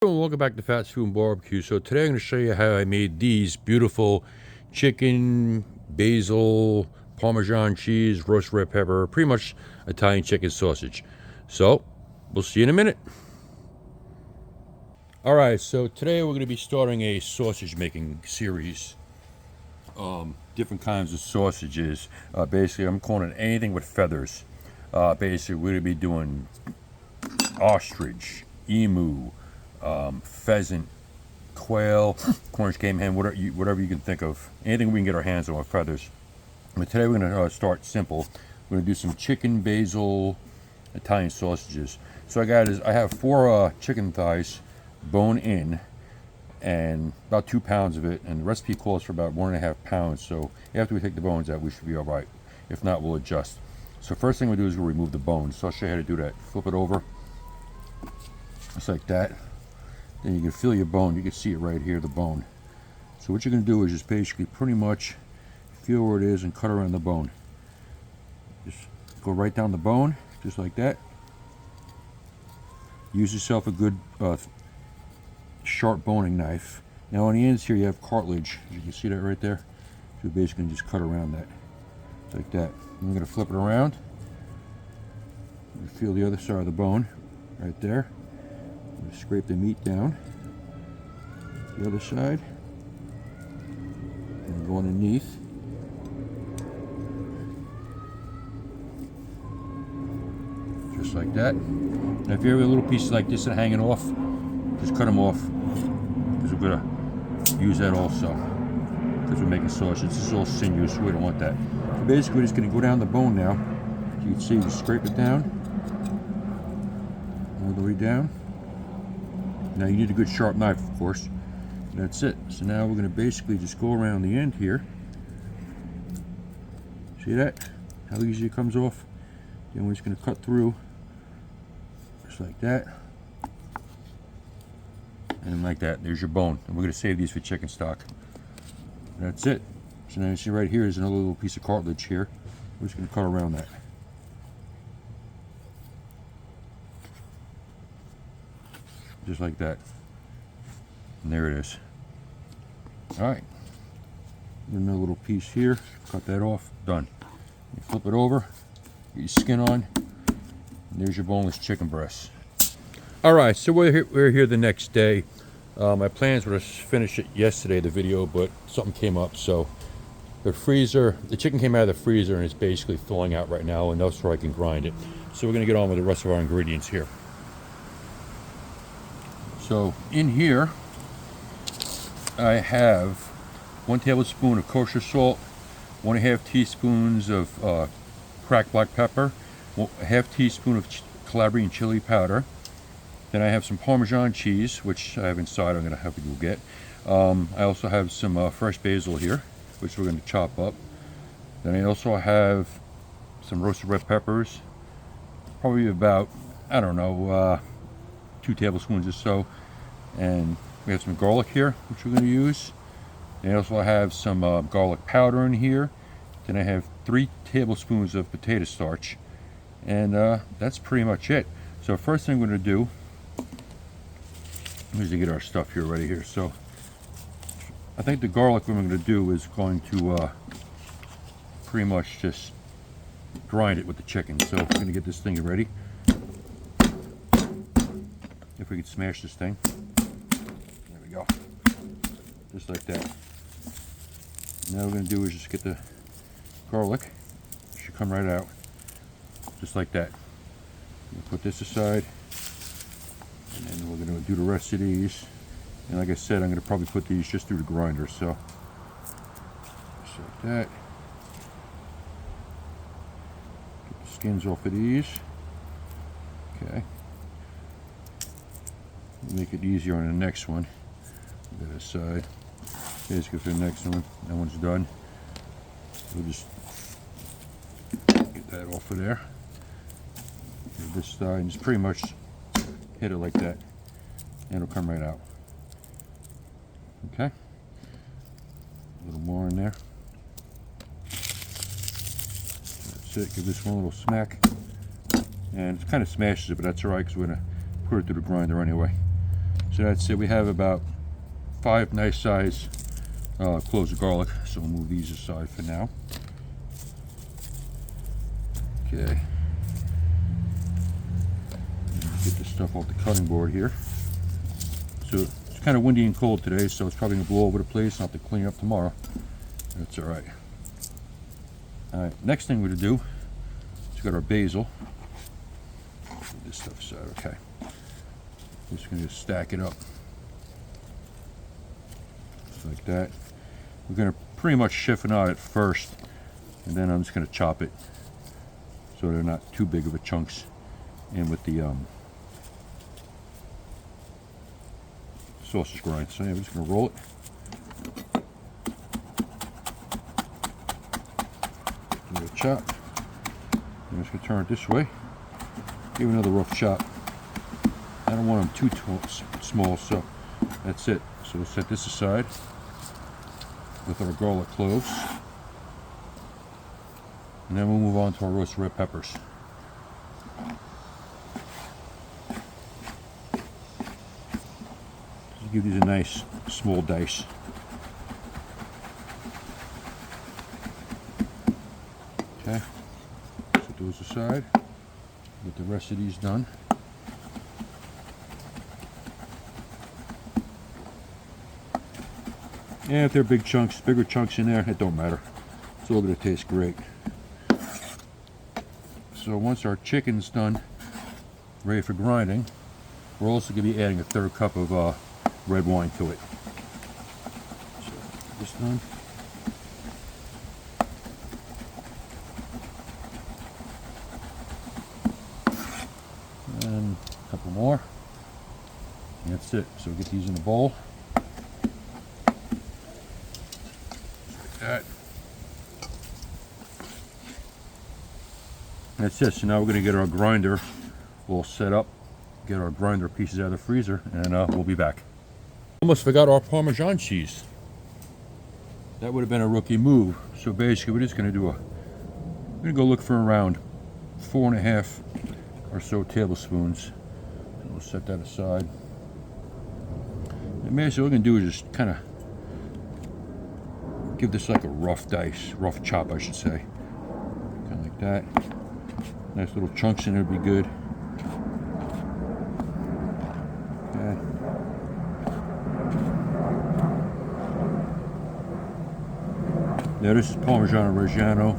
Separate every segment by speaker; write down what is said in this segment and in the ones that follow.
Speaker 1: Welcome back to Fast Food and Barbecue. So today I'm going to show you how I made these beautiful chicken, basil, Parmesan cheese, roasted red pepper, pretty much Italian chicken sausage. So we'll see you in a minute. Alright, so today we're going to be starting a sausage making series. Different kinds of sausages. Basically I'm calling it anything with feathers. Basically we're going to be doing ostrich, emu, pheasant, quail, Cornish game hen, whatever you can think of. Anything we can get our hands on with feathers. But today we're going to start simple. We're going to do some chicken, basil, Italian sausages. So I have 4 chicken thighs, bone in, and about 2 pounds of it. And the recipe calls for about 1.5 pounds. So after we take the bones out, we should be all right. If not, we'll adjust. So first thing we do is we'll remove the bones. So I'll show you how to do that. Flip it over, just like that. Then you can feel your bone. You can see it right here, the bone. So what you're going to do is just basically pretty much feel where it is and cut around the bone. Just go right down the bone, just like that. Use yourself a good sharp boning knife. Now on the ends here you have cartilage. You can see that right there. So basically just cut around that, like that. And we're going to flip it around. You feel the other side of the bone right there. Scrape the meat down the other side and go underneath. Just like that. Now if you have little pieces like this that are hanging off, just cut them off, because we're going to use that also, because we're making sausage. This is all sinews, so we don't want that. So basically we're just going to go down the bone now. As you can see, just scrape it down all the way down. Now you need a good sharp knife, of course. That's it. So now we're going to basically just go around the end here. See that? How easy it comes off? Then we're just going to cut through, just like that. And like that. There's your bone. And we're going to save these for chicken stock. That's it. So now you see right here is another little piece of cartilage here. We're just going to cut around that. Just like that. And there it is. Alright. Another little piece here. Cut that off. Done. You flip it over. Get your skin on. And there's your boneless chicken breast. Alright, so we're here the next day. My plans were to finish it yesterday, the video, but something came up. So the chicken came out of the freezer and it's basically thawing out right now, and that's where I can grind it. So we're going to get on with the rest of our ingredients here. So in here, I have 1 tablespoon of kosher salt, 1.5 teaspoons of cracked black pepper, 1/2 teaspoon of Calabrian chili powder. Then I have some Parmesan cheese, which I have inside. I'm going to have to go get. I also have some fresh basil here, which we're going to chop up. Then I also have some roasted red peppers, probably about, I don't know, 2 tablespoons or so. And we have some garlic here, which we're going to use. And I also have some garlic powder in here. Then I have 3 tablespoons of potato starch. And that's pretty much it. So first thing we're going to do is to get our stuff here ready here. So I think the garlic what I'm going to do is going to pretty much just grind it with the chicken. So we're going to get this thing ready. If we could smash this thing. There we go. Just like that. Now what we're going to do is just get the garlic. It should come right out. Just like that. We'll put this aside. And then we're going to do the rest of these. And like I said, I'm going to probably put these just through the grinder. So, just like that. Get the skins off of these. Okay. Make it easier on the next one. Put that aside. Basically for the next one. That one's done. We'll just get that off of there. Get this side and just pretty much hit it like that. And it'll come right out. Okay. A little more in there. That's it. Give this one a little smack. And it kind of smashes it, but that's alright because we're going to put it through the grinder anyway. So that's it. We have about 5 nice size cloves of garlic. So we'll move these aside for now. Okay. Get this stuff off the cutting board here. So it's kind of windy and cold today, so it's probably going to blow over the place. I'll have to clean up tomorrow. That's all right. All right, next thing we're going to do is got our basil. Put this stuff aside, okay. Just going to stack it up. Just like that. We're going to pretty much chiffonade it first, and then I'm just going to chop it so they're not too big of a chunks in with the sausage grind. So yeah, we're just going to roll it. Give it a chop. I'm just going to turn it this way. Give it another rough chop. I don't want them too small, so that's it. So we'll set this aside with our garlic cloves. And then we'll move on to our roasted red peppers. Just give these a nice small dice. Okay, set those aside. Get the rest of these done. And if they're big chunks, bigger chunks in there, it don't matter. It's all going to taste great. So once our chicken's done, ready for grinding, we're also going to be adding a 1/3 cup of red wine to it. So this done. And a couple more. And that's it. So get these in a bowl. That. That's it. So now we're going to get our grinder all set up, get our grinder pieces out of the freezer, and we'll be back. Almost forgot our Parmesan cheese. That would have been a rookie move. So basically, we're just going to do we're going to go look for around 4.5 or so tablespoons. And we'll set that aside. And basically, what we're going to do is just kind of give this like a rough chop, I should say. Kind of like that. Nice little chunks in it would be good. Okay. Now this is Parmigiano Reggiano.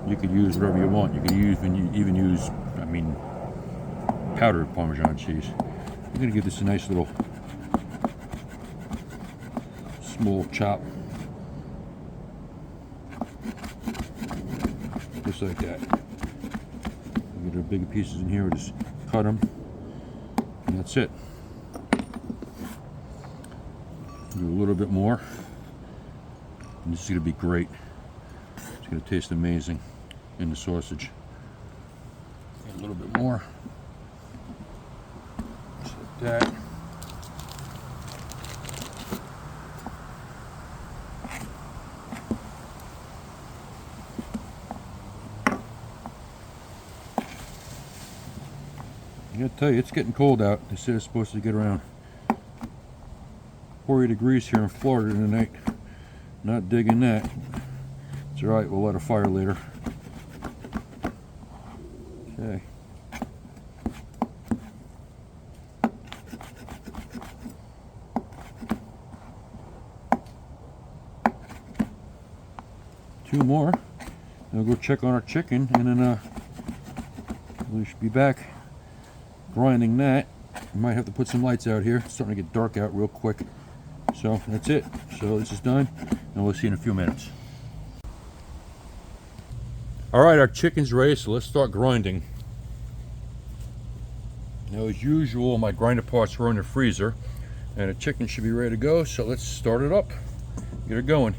Speaker 1: You could use whatever you want. You could even use, powdered Parmesan cheese. I'm going to give this a nice little small chop. Just like that. Get our big pieces in here, we'll just cut them, and that's it. Do a little bit more, and this is going to be great. It's going to taste amazing in the sausage. And a little bit more, just like that. I gotta tell you, it's getting cold out. They said it's supposed to get around 40 degrees here in Florida tonight. Not digging that. It's alright, we'll light a fire later. Okay. Two more. Then we'll go check on our chicken, and then we should be back grinding that. We might have to put some lights out here. It's starting to get dark out real quick. So that's it. So this is done, and we'll see you in a few minutes. All right, our chicken's ready, so let's start grinding. Now, as usual, my grinder parts were in the freezer, and the chicken should be ready to go. So let's start it up, get it going.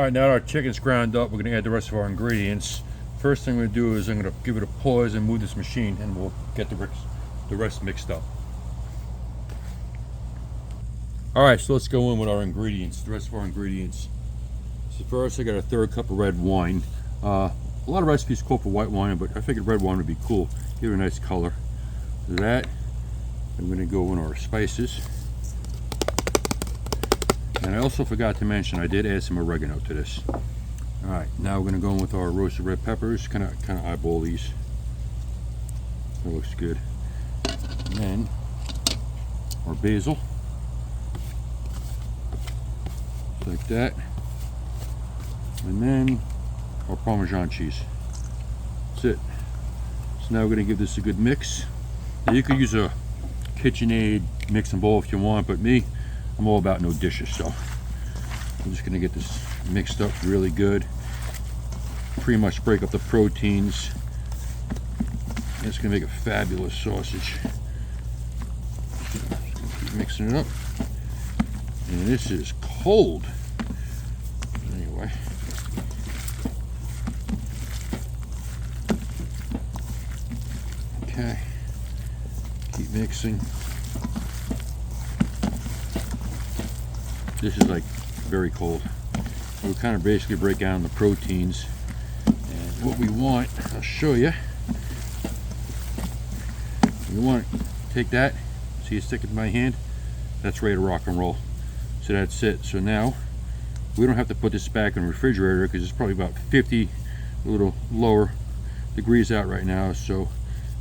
Speaker 1: Alright, now our chicken's ground up, we're going to add the rest of our ingredients. First thing I'm going to do is I'm going to give it a pause and move this machine, and we'll get the rest mixed up. Alright, so let's go in with our ingredients, the rest of our ingredients. So first I got a 1/3 cup of red wine. A lot of recipes call for white wine, but I figured red wine would be cool, give it a nice color. So that, I'm going to go in our spices. And I also forgot to mention, I did add some oregano to this. Alright, now we're going to go in with our roasted red peppers, kind of eyeball these. That looks good. And then our basil. Just like that. And then our Parmesan cheese. That's it. So now we're going to give this a good mix. Now you could use a KitchenAid mixing bowl if you want, but me, I'm all about no dishes, so I'm just going to get this mixed up really good. Pretty much break up the proteins. And it's going to make a fabulous sausage. Just going to keep mixing it up. And this is cold. Anyway. Okay. Keep mixing. This is like very cold. We'll kind of basically break down the proteins. And what we want, I'll show you. You want to take that, see it stick in my hand? That's ready to rock and roll. So that's it. So now we don't have to put this back in the refrigerator because it's probably about 50, a little lower degrees out right now. So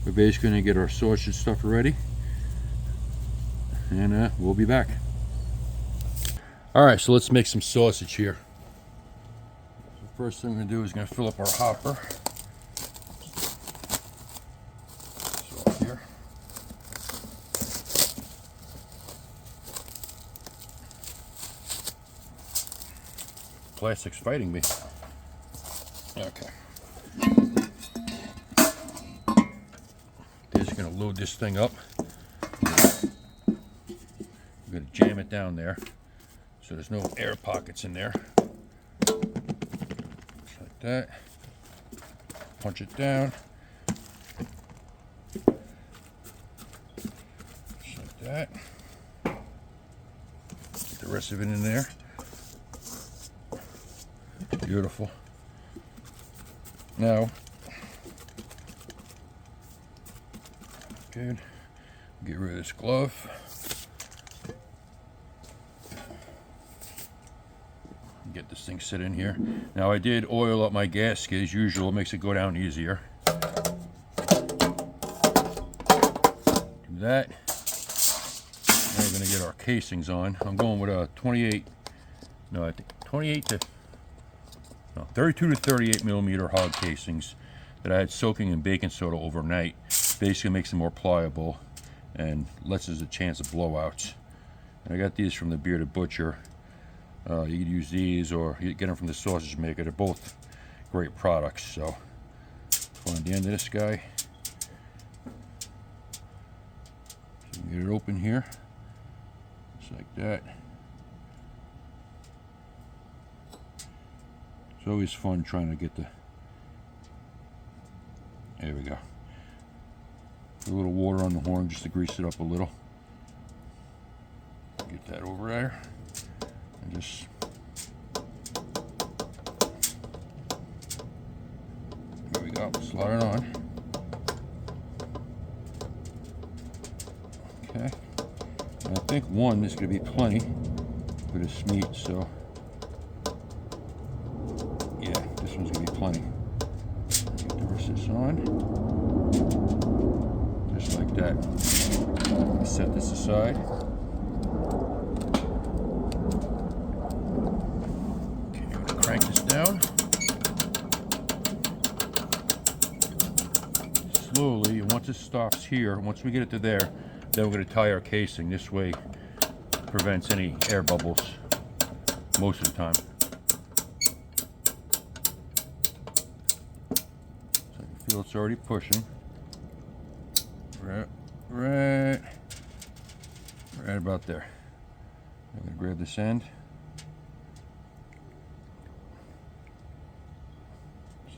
Speaker 1: we're basically going to get our sausage stuff ready, and we'll be back. Alright, so let's make some sausage here. So first thing we're going to do is going to fill up our hopper. So up here. Plastic's fighting me. Okay. Just going to load this thing up. I'm going to jam it down there so there's no air pockets in there. Just like that. Punch it down. Just like that. Get the rest of it in there. Beautiful. Now, good. Get rid of this glove. Get this thing set in here. Now I did oil up my gasket as usual. It makes it go down easier. Do that. Now we're going to get our casings on. I'm going with a 32 to 38 millimeter hog casings that I had soaking in baking soda overnight. Basically makes them more pliable and lets us a chance of blowouts. And I got these from the Bearded Butcher. You could use these or you get them from the sausage maker. They're both great products. So find the end of this guy. So you get it open here, just like that. It's always fun trying to get the. There we go. Put a little water on the horn just to grease it up a little. Get that over there. And just there we go, slide it on. Okay, and I think one is going to be plenty for this meat, so yeah, this one's going to be plenty. Get the rest of this on, just like that. Set this aside. Crank this down. Slowly, and once it stops here, once we get it to there, then we're going to tie our casing. This way it prevents any air bubbles most of the time. So I can feel it's already pushing. Right about there. I'm going to grab this end.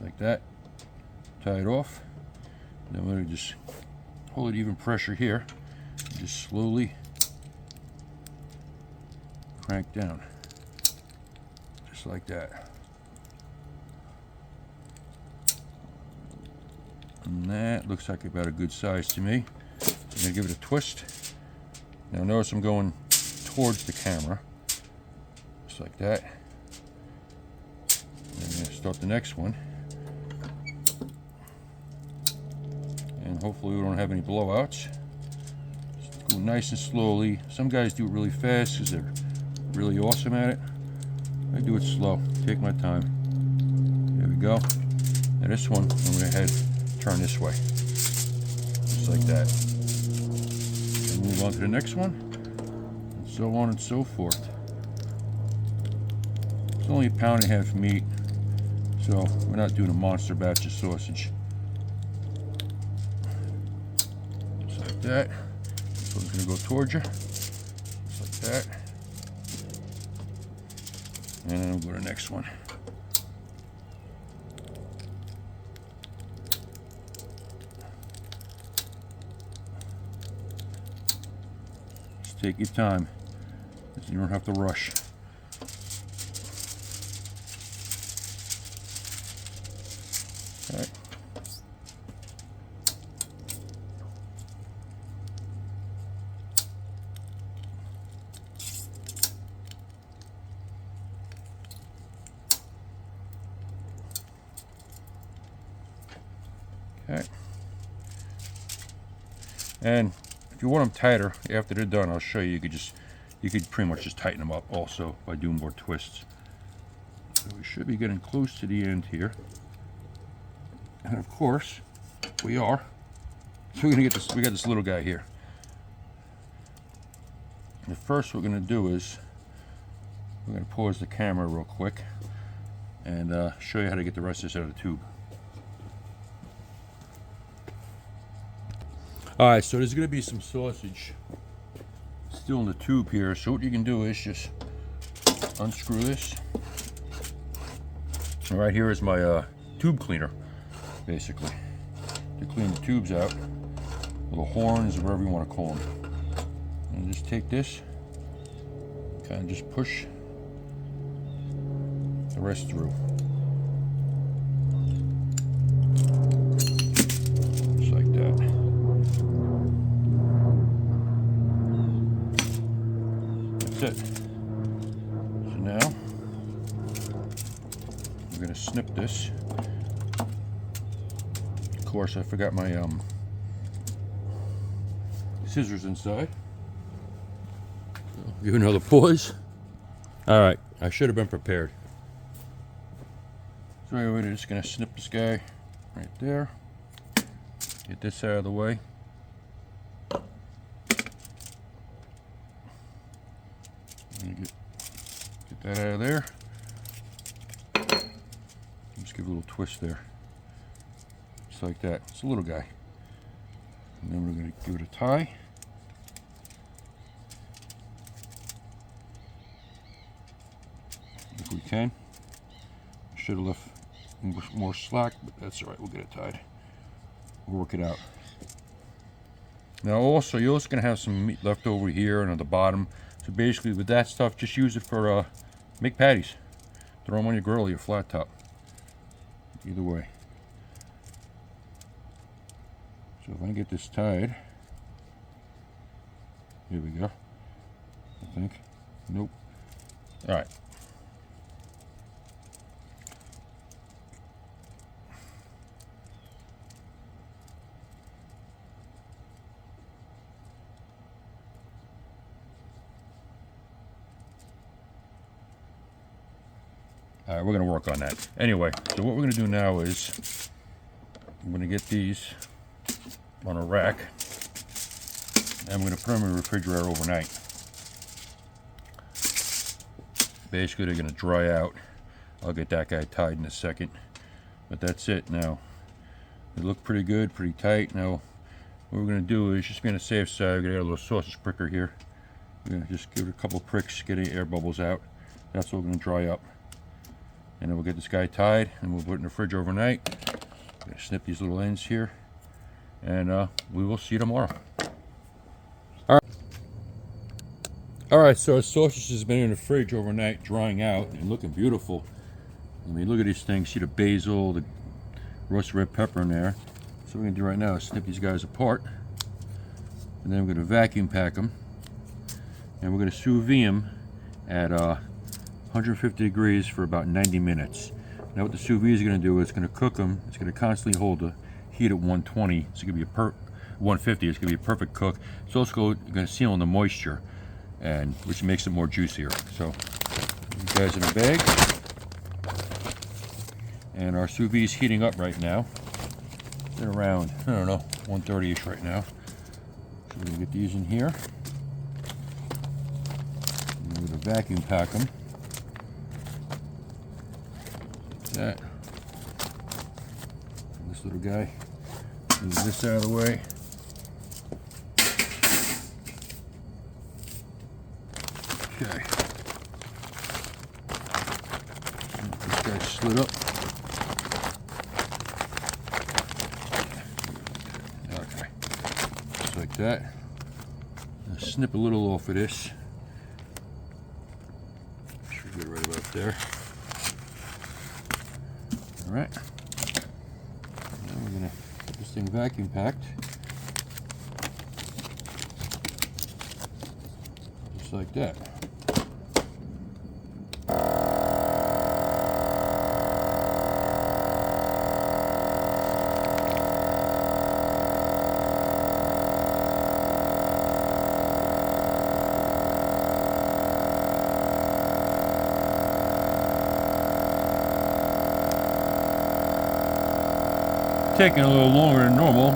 Speaker 1: like that. Tie it off. Then I'm going to just hold it even pressure here. Just slowly crank down. Just like that. And that looks like about a good size to me. I'm going to give it a twist. Now notice I'm going towards the camera. Just like that. And I'm going to start the next one. And hopefully we don't have any blowouts. Just go nice and slowly. Some guys do it really fast because they're really awesome at it. I do it slow. Take my time. There we go. Now this one, I'm going to head turn this way. Just like that. And move on to the next one. And so on and so forth. It's only 1.5 pounds meat, so we're not doing a monster batch of sausage. Just like that. This one's going to go towards you. Just like that. And then we'll go to the next one. Just take your time. You don't have to rush. Okay. Okay. And if you want them tighter, after they're done, I'll show you. You could pretty much just tighten them up also by doing more twists. So we should be getting close to the end here. And of course, we are. So we're gonna get this. We got this little guy here. The first we're gonna do is we're gonna pause the camera real quick and show you how to get the rest of this out of the tube. All right, so there's gonna be some sausage still in the tube here. So what you can do is just unscrew this. And right here is my tube cleaner, basically, to clean the tubes out, little horns or whatever you want to call them. And just take this, kind of just push the rest through. Just like that. That's it. So now I'm going to snip this. Of course, I forgot my scissors inside. So give another pause. All right, I should have been prepared. So anyway, we're just going to snip this guy right there. Get this out of the way. Get that out of there. Just give a little twist there. Just like that. It's a little guy. And then we're going to give it a tie. If we can. Should have left more slack, but that's all right. We'll get it tied. We'll work it out. Now also, you're also going to have some meat left over here and on the bottom. So basically with that stuff, just use it for make patties. Throw them on your grill or your flat top. Either way. So if I can get this tied, here we go. I think. Nope. All right. All right, we're going to work on that. Anyway, so what we're going to do now is I'm going to get these on a rack and I'm going to put them in the refrigerator overnight. Basically, they're going to dry out. I'll get that guy tied in a second. But that's it now. They look pretty good, pretty tight. Now, what we're going to do is just be on the safe side. We're going to get a little sausage pricker here. We're going to just give it a couple pricks, get any air bubbles out. That's all going to dry up. and then we'll get this guy tied, and we'll put it in the fridge overnight. I'm gonna snip these little ends here, and we will see you tomorrow. All right, so our sausage has been in the fridge overnight, drying out and looking beautiful. I mean, look at these things. See the basil, the roasted red pepper in there. So what we're gonna do right now is snip these guys apart, and then we're gonna vacuum pack them, and we're gonna sous vide them at 150 degrees for about 90 minutes. Now what the sous vide is going to do is going to cook them. It's going to constantly hold the heat at 120. It's going to be 150. It's going to be a perfect cook. It's also going to seal in the moisture, and which makes it more juicier. So you guys in a bag, and our sous vide is heating up right now. They're around, I don't know, 130-ish right now. So we're going to get these in here. And we're going to vacuum pack them. That. And this little guy. Move this out of the way. Okay. This guy slid up. Okay. Just like that. I'll snip a little off of this. Should get right about there. Alright, now we're going to get this thing vacuum packed, just like that. Taking a little longer than normal.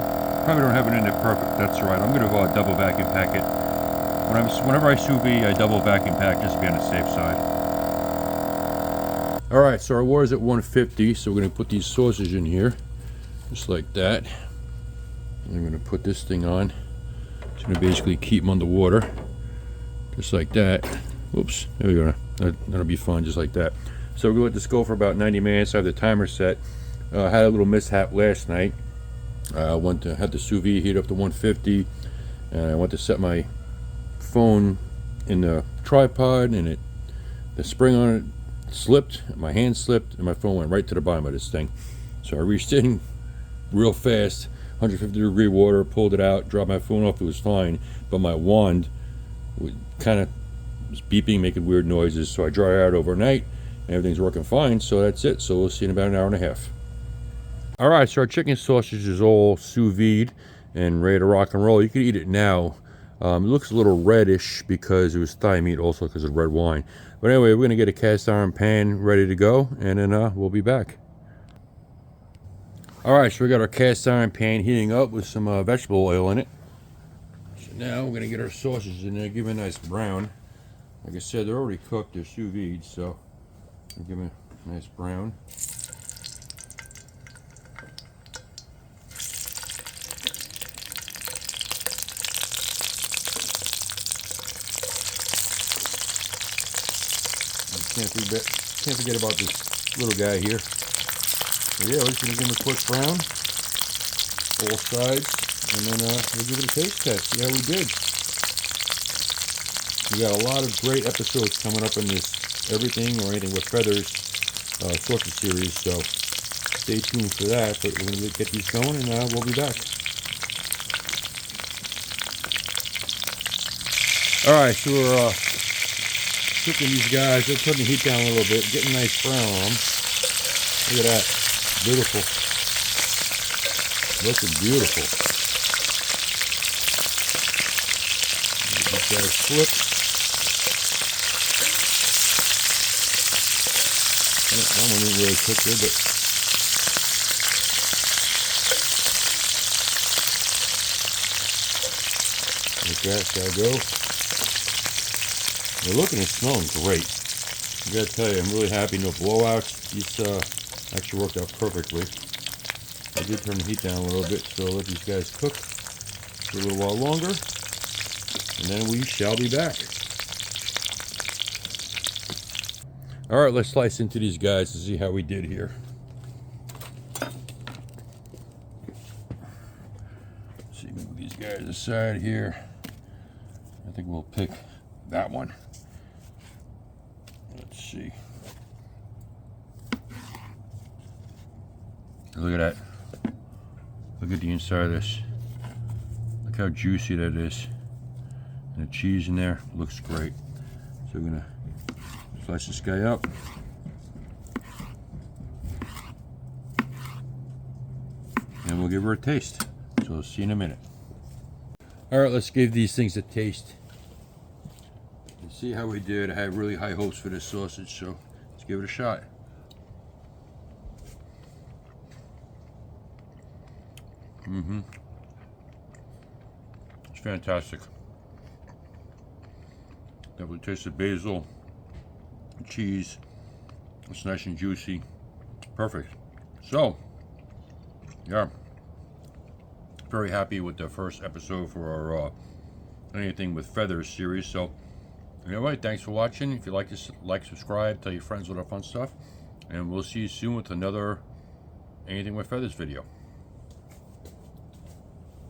Speaker 1: Probably don't have it in there perfect. That's right. I'm going to double vacuum pack it. Whenever I sous vide, I double vacuum pack just to be on the safe side. All right, so our water's at 150, so we're going to put these sausages in here, just like that. And I'm going to put this thing on. It's going to basically keep them underwater, just like that. Whoops, there we go. That'll be fine, just like that. So we're going to let this go for about 90 minutes. I have the timer set. I had a little mishap last night. I had the sous vide heat up to 150, and I went to set my phone in the tripod, and the spring on it slipped, my hand slipped, and my phone went right to the bottom of this thing. So I reached in real fast, 150-degree water, pulled it out, dropped my phone off. It was fine, but my wand kind of was beeping, making weird noises. So I dry it out overnight, and everything's working fine. So that's it. So we'll see you in about an hour and a half. All right, so our chicken sausage is all sous vide and ready to rock and roll. You can eat it now. It looks a little reddish because it was thigh meat, also because of red wine. But anyway, we're going to get a cast iron pan ready to go, and then we'll be back. All right, so we got our cast iron pan heating up with some vegetable oil in it. So now we're going to get our sausages in there, give them a nice brown. Like I said, they're already cooked, they're sous vide, so we'll give them a nice brown. Can't forget about this little guy here. So yeah, we're just going to give him a quick brown, all sides, and then we'll give it a taste test, see how we did. We got a lot of great episodes coming up in this Everything or Anything with Feathers sausage series, so stay tuned for that. But we're going to get these going, and we'll be back. Alright, so we're cooking these guys. They're putting the heat down a little bit, getting a nice brown on them. Look at that. Beautiful. Looking beautiful. These guys flip. That one didn't really cook good, but like that, gotta go. They're looking and smelling great. I gotta tell you, I'm really happy. No blowouts. These actually worked out perfectly. I did turn the heat down a little bit, so I'll let these guys cook for a little while longer, and then we shall be back. All right, let's slice into these guys to see how we did here. Let's see, move these guys aside here. I think we'll pick that one. Let's see. Look at that. Look at the inside of this. Look how juicy that is. And the cheese in there looks great. So we're gonna slice this guy up. And we'll give her a taste. So we'll see you in a minute. All right, let's give these things a taste. And see how we did. I had really high hopes for this sausage, so let's give it a shot. It's fantastic. Definitely taste the basil, cheese. It's nice and juicy. Perfect. So, yeah, very happy with the first episode for our Anything with Feathers series. So, anyway, thanks for watching. If you like this, like, subscribe, tell your friends all that fun stuff, and we'll see you soon with another Anything with Feathers video.